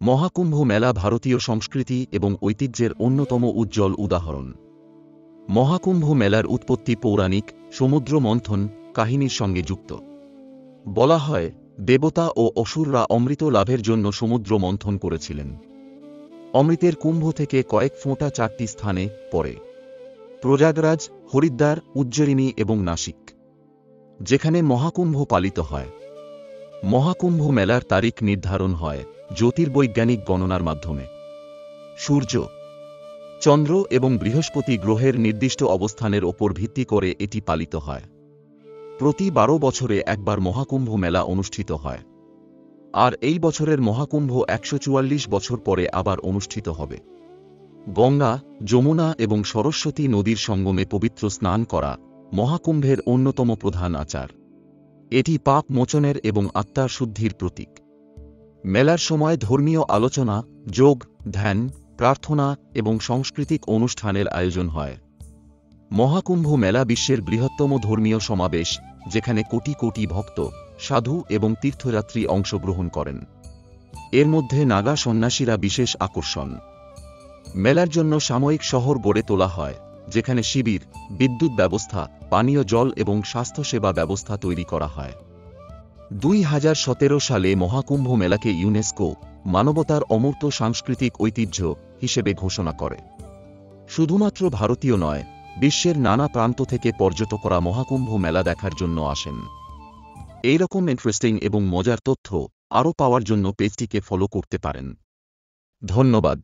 মহাকুম্ভ মেলা ভারতীয় সংস্কৃতি এবং ঐতিহ্যের অন্যতম উজ্জ্বল উদাহরণ। মহাকুম্ভ মেলার উৎপত্তি পৌরাণিক, সমুদ্র মন্থন কাহিনীর সঙ্গে যুক্ত। বলা হয়, দেবতা ও অসুররা অমৃত লাভের জন্য সমুদ্র মন্থন করেছিলেন। অমৃতের কুম্ভ থেকে কয়েক ফোঁটা 4টি স্থানে পড়ে: প্রয়াগরাজ, হরিদ্বার, উজ্জয়িনী এবং নাসিক, যেখানে মহাকুম্ভ পালিত হয়। মহাকুম্ভ মেলার তারিখ নির্ধারণ হয় জ্যোতির্বৈজ্ঞানিক গণনার মাধ্যমে। সূর্য, চন্দ্র এবং বৃহস্পতি গ্রহের নির্দিষ্ট অবস্থানের ওপর ভিত্তি করে এটি পালিত হয়। প্রতি 12 বছরে একবার মহাকুম্ভ মেলা অনুষ্ঠিত হয়, আর এই বছরের মহাকুম্ভ 144 বছর পরে আবার অনুষ্ঠিত হবে। গঙ্গা, যমুনা এবং সরস্বতী নদীর সঙ্গমে পবিত্র স্নান করা মহাকুম্ভের অন্যতম প্রধান আচার। এটি পাপ মোচনের এবং আত্মার শুদ্ধির প্রতীক। মেলার সময় ধর্মীয় আলোচনা, যোগ, ধ্যান, প্রার্থনা এবং সাংস্কৃতিক অনুষ্ঠানের আয়োজন হয়। মহাকুম্ভ মেলা বিশ্বের বৃহত্তম ধর্মীয় সমাবেশ, যেখানে কোটি কোটি ভক্ত, সাধু এবং তীর্থযাত্রী অংশগ্রহণ করেন। এর মধ্যে নাগা সন্ন্যাসীরা বিশেষ আকর্ষণ। মেলার জন্য সাময়িক শহর গড়ে তোলা হয়, যেখানে শিবির, বিদ্যুৎ ব্যবস্থা, পানীয় জল এবং স্বাস্থ্যসেবা ব্যবস্থা তৈরি করা হয়। 2017 সালে মহাকুম্ভ মেলাকে ইউনেস্কো মানবতার অমূর্ত সাংস্কৃতিক ঐতিহ্য হিসেবে ঘোষণা করে। শুধুমাত্র ভারতীয় নয়, বিশ্বের নানা প্রান্ত থেকে পর্যটকরা মহাকুম্ভ মেলা দেখার জন্য আসেন। এইরকম ইন্টারেস্টিং এবং মজার তথ্য আরও পাওয়ার জন্য পেজটিকে ফলো করতে পারেন। ধন্যবাদ।